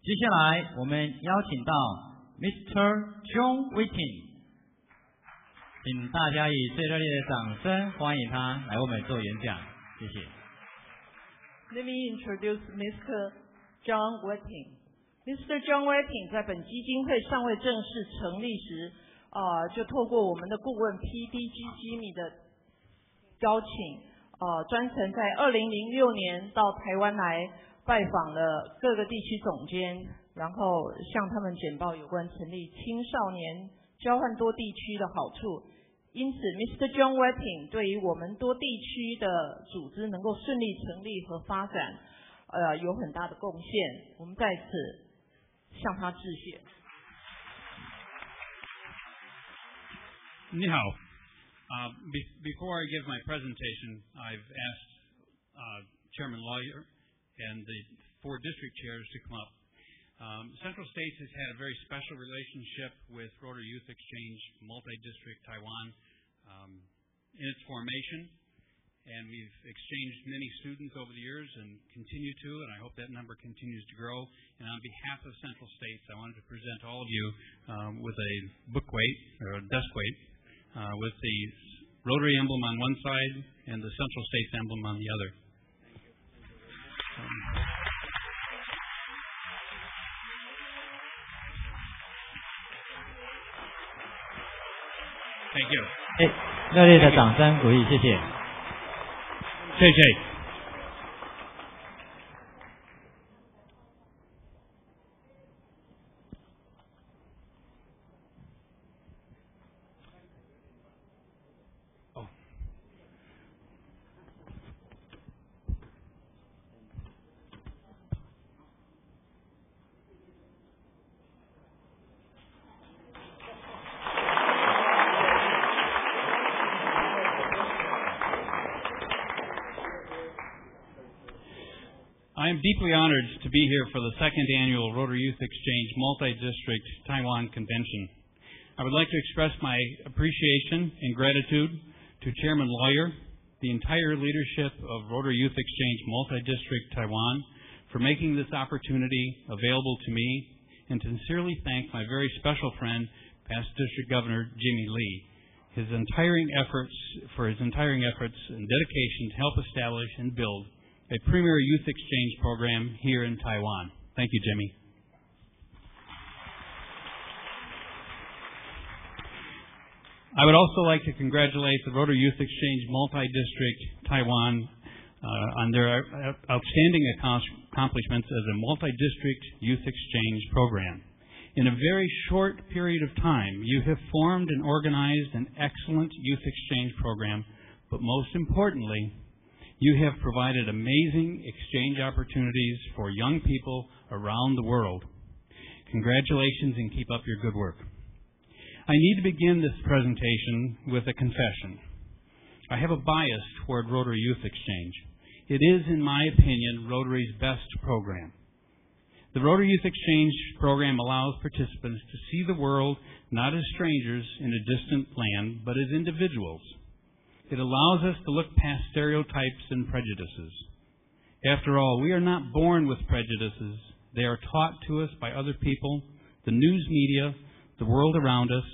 接下来我们邀请到 Mr. John Whiting， 请大家以最热烈的掌声欢迎他来为我们做演讲，谢谢。Let me introduce Mr. John Whiting。Mr. John Whiting 在本基金会尚未正式成立时，就透过我们的顾问 PDG Jimmy 的邀请，专程在2006年到台湾来拜访了各个地区总监，然后向他们简报有关成立青少年交换多地区的好处。因此 Mr. John Whiting 对于我们多地区的组织能够顺利成立和发展，有很大的贡献。我们在此向他致谢。你好。Before I give my presentation, I've asked Chairman Lawyer and the 4 district chairs to come up. Central States has had a very special relationship with Rotary Youth Exchange Multi-District Taiwan in its formation, and we've exchanged many students over the years and continue to, and I hope that number continues to grow. And on behalf of Central States, I wanted to present all of you with a book weight, or a desk weight, with the Rotary emblem on one side and the Central States emblem on the other. Thank you. 热烈的掌声鼓励，谢谢。JJ. I am deeply honored to be here for the 2nd Annual Rotary Youth Exchange Multi-District Taiwan Convention. I would like to express my appreciation and gratitude to Chairman Lawyer, the entire leadership of Rotary Youth Exchange Multi-District Taiwan for making this opportunity available to me, and to sincerely thank my very special friend, Past District Governor Jimmy Lee, for his entire efforts and dedication to help establish and build a premier youth exchange program here in Taiwan. Thank you, Jimmy. I would also like to congratulate the Rotary Youth Exchange Multi-District Taiwan on their outstanding accomplishments as a multi-district youth exchange program. In a very short period of time, you have formed and organized an excellent youth exchange program, but most importantly, you have provided amazing exchange opportunities for young people around the world. Congratulations and keep up your good work. I need to begin this presentation with a confession. I have a bias toward Rotary Youth Exchange. It is, in my opinion, Rotary's best program. The Rotary Youth Exchange program allows participants to see the world not as strangers in a distant land, but as individuals. It allows us to look past stereotypes and prejudices. After all, we are not born with prejudices. They are taught to us by other people, the news media, the world around us.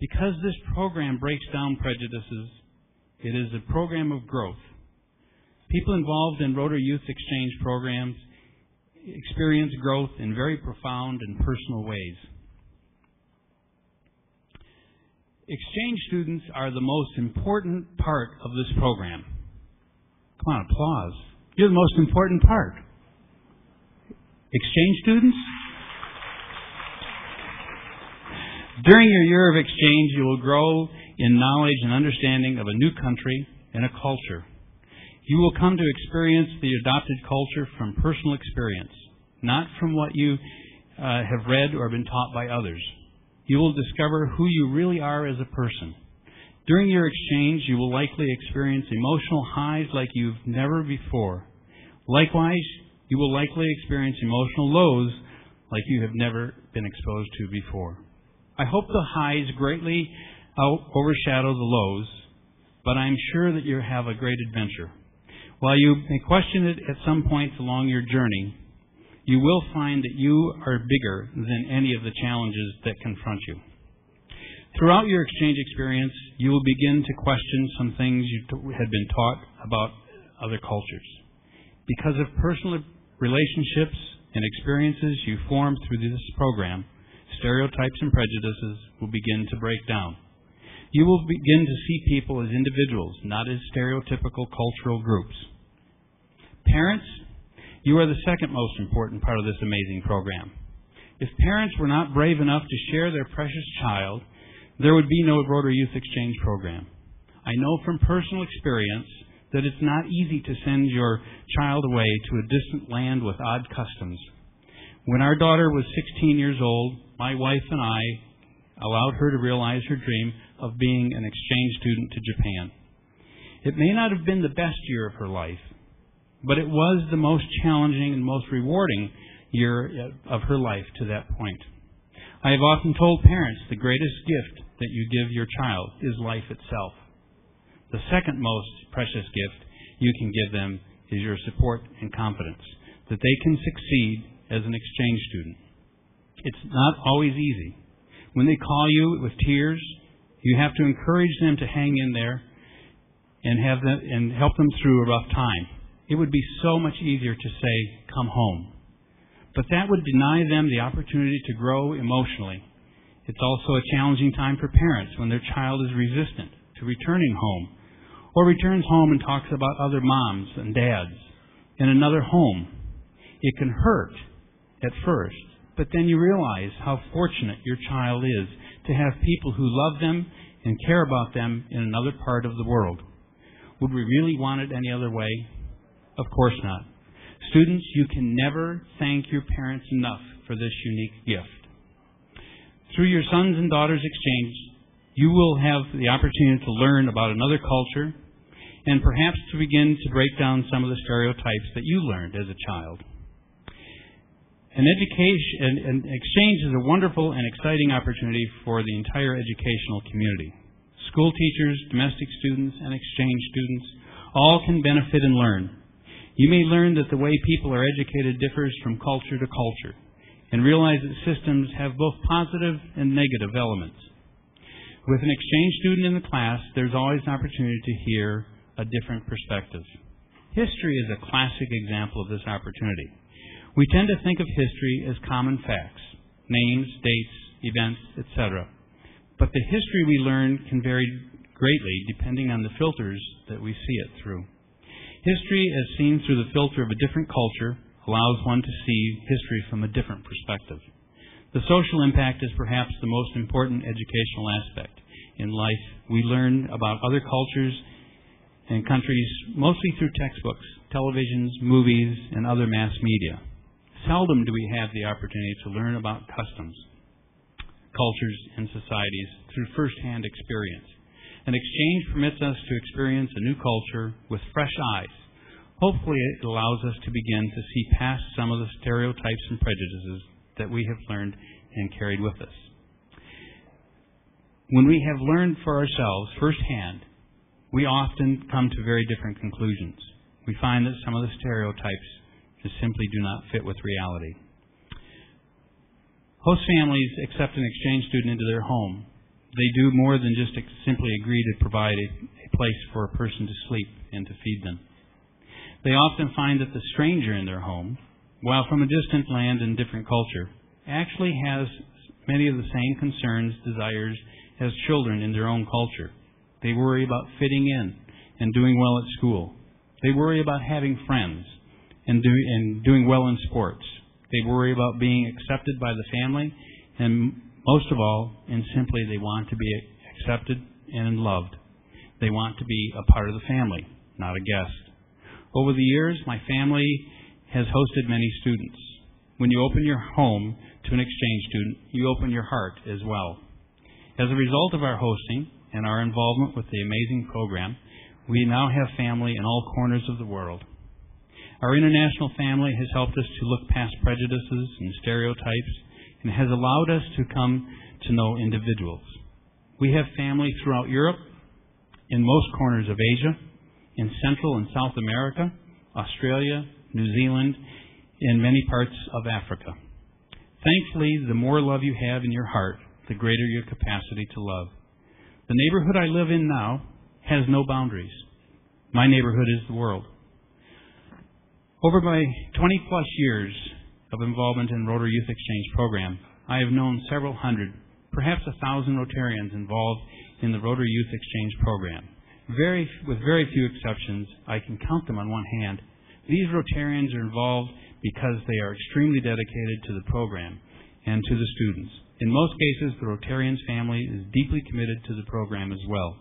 Because this program breaks down prejudices, it is a program of growth. People involved in Rotary Youth Exchange programs experience growth in very profound and personal ways. Exchange students are the most important part of this program. Come on, applause. You're the most important part. Exchange students? During your year of exchange, you will grow in knowledge and understanding of a new country and a culture. You will come to experience the adopted culture from personal experience, not from what you have read or been taught by others. You will discover who you really are as a person. During your exchange, you will likely experience emotional highs like you've never before. Likewise, you will likely experience emotional lows like you have never been exposed to before. I hope the highs greatly overshadow the lows, but I'm sure that you have a great adventure. While you may question it at some points along your journey, you will find that you are bigger than any of the challenges that confront you. Throughout your exchange experience, you will begin to question some things you had been taught about other cultures. Because of personal relationships and experiences you form through this program, stereotypes and prejudices will begin to break down. You will begin to see people as individuals, not as stereotypical cultural groups. Parents, you are the second most important part of this amazing program. If parents were not brave enough to share their precious child, there would be no Rotary Youth Exchange program. I know from personal experience that it's not easy to send your child away to a distant land with odd customs. When our daughter was 16 years old, my wife and I allowed her to realize her dream of being an exchange student to Japan. It may not have been the best year of her life, but it was the most challenging and most rewarding year of her life to that point. I have often told parents the greatest gift that you give your child is life itself. The second most precious gift you can give them is your support and confidence that they can succeed as an exchange student. It's not always easy. When they call you with tears, you have to encourage them to hang in there and help them through a rough time. It would be so much easier to say, "Come home." But that would deny them the opportunity to grow emotionally. It's also a challenging time for parents when their child is resistant to returning home, or returns home and talks about other moms and dads in another home. It can hurt at first, but then you realize how fortunate your child is to have people who love them and care about them in another part of the world. Would we really want it any other way? Of course not. Students, you can never thank your parents enough for this unique gift. Through your sons and daughters exchange, you will have the opportunity to learn about another culture and perhaps to begin to break down some of the stereotypes that you learned as a child. An exchange is a wonderful and exciting opportunity for the entire educational community. School teachers, domestic students, and exchange students all can benefit and learn. You may learn that the way people are educated differs from culture to culture, and realize that systems have both positive and negative elements. With an exchange student in the class, there's always an opportunity to hear a different perspective. History is a classic example of this opportunity. We tend to think of history as common facts, names, dates, events, etc. But the history we learn can vary greatly depending on the filters that we see it through. History, as seen through the filter of a different culture, allows one to see history from a different perspective. The social impact is perhaps the most important educational aspect. In life, we learn about other cultures and countries mostly through textbooks, televisions, movies, and other mass media. Seldom do we have the opportunity to learn about customs, cultures, and societies through first-hand experience. An exchange permits us to experience a new culture with fresh eyes. Hopefully it allows us to begin to see past some of the stereotypes and prejudices that we have learned and carried with us. When we have learned for ourselves firsthand, we often come to very different conclusions. We find that some of the stereotypes just simply do not fit with reality. Host families accept an exchange student into their home. They do more than just simply agree to provide a place for a person to sleep and to feed them. They often find that the stranger in their home, while from a distant land and different culture, actually has many of the same concerns, desires as children in their own culture. They worry about fitting in and doing well at school. They worry about having friends and doing well in sports. They worry about being accepted by the family, and most of all, and simply, they want to be accepted and loved. They want to be a part of the family, not a guest. Over the years, my family has hosted many students. When you open your home to an exchange student, you open your heart as well. As a result of our hosting and our involvement with the amazing program, we now have family in all corners of the world. Our international family has helped us to look past prejudices and stereotypes and has allowed us to come to know individuals. We have family throughout Europe, in most corners of Asia, in Central and South America, Australia, New Zealand, in many parts of Africa. Thankfully, the more love you have in your heart, the greater your capacity to love. The neighborhood I live in now has no boundaries. My neighborhood is the world. Over my 20-plus years of involvement in Rotary Youth Exchange Program, I have known several hundred, perhaps 1,000 Rotarians involved in the Rotary Youth Exchange Program. With very few exceptions, I can count them on one hand. These Rotarians are involved because they are extremely dedicated to the program and to the students. In most cases, the Rotarian's family is deeply committed to the program as well.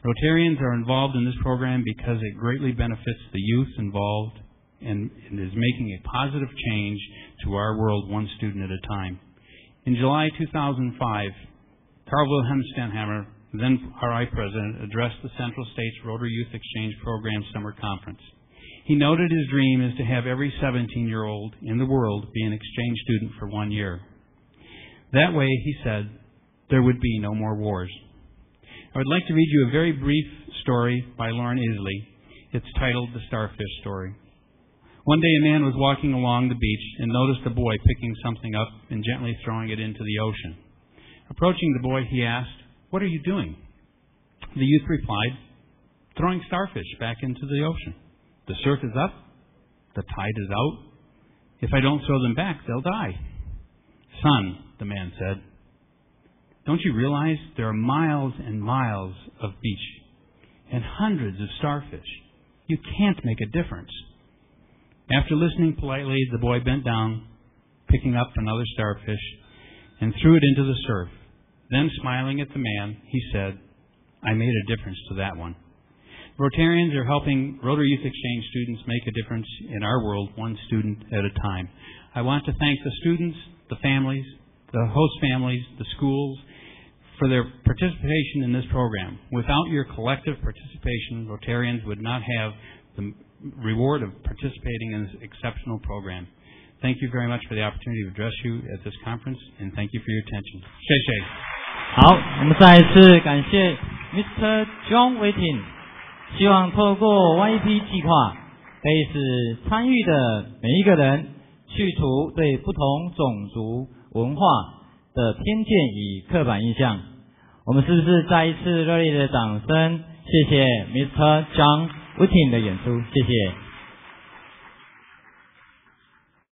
Rotarians are involved in this program because it greatly benefits the youth involved and is making a positive change to our world one student at a time. In July 2005, Carl Wilhelm Stenhammer, then RI President, addressed the Central States Rotary Youth Exchange Program Summer Conference. He noted his dream is to have every 17-year-old in the world be an exchange student for 1 year. That way, he said, there would be no more wars. I would like to read you a very brief story by Lauren Isley. It's titled The Starfish Story. One day a man was walking along the beach and noticed a boy picking something up and gently throwing it into the ocean. Approaching the boy, he asked, "What are you doing?" The youth replied, "Throwing starfish back into the ocean. The surf is up, the tide is out. If I don't throw them back, they'll die." "Son," the man said, "don't you realize there are miles and miles of beach and hundreds of starfish? You can't make a difference." After listening politely, the boy bent down, picking up another starfish, and threw it into the surf. Then, smiling at the man, he said, "I made a difference to that one." Rotarians are helping Rotary Youth Exchange students make a difference in our world, one student at a time. I want to thank the students, the families, the host families, the schools, for their participation in this program. Without your collective participation, Rotarians would not have the reward of participating in this exceptional program. Thank you very much for the opportunity to address you at this conference, and thank you for your attention. 谢谢。好，我们再一次感谢 Mr. John Whiting。希望透过 YEP 计划，可以使参与的每一个人去除对不同种族文化的偏见与刻板印象。我们是不是再一次热烈的掌声？谢谢 Mr. John Whiting 的演出，谢谢。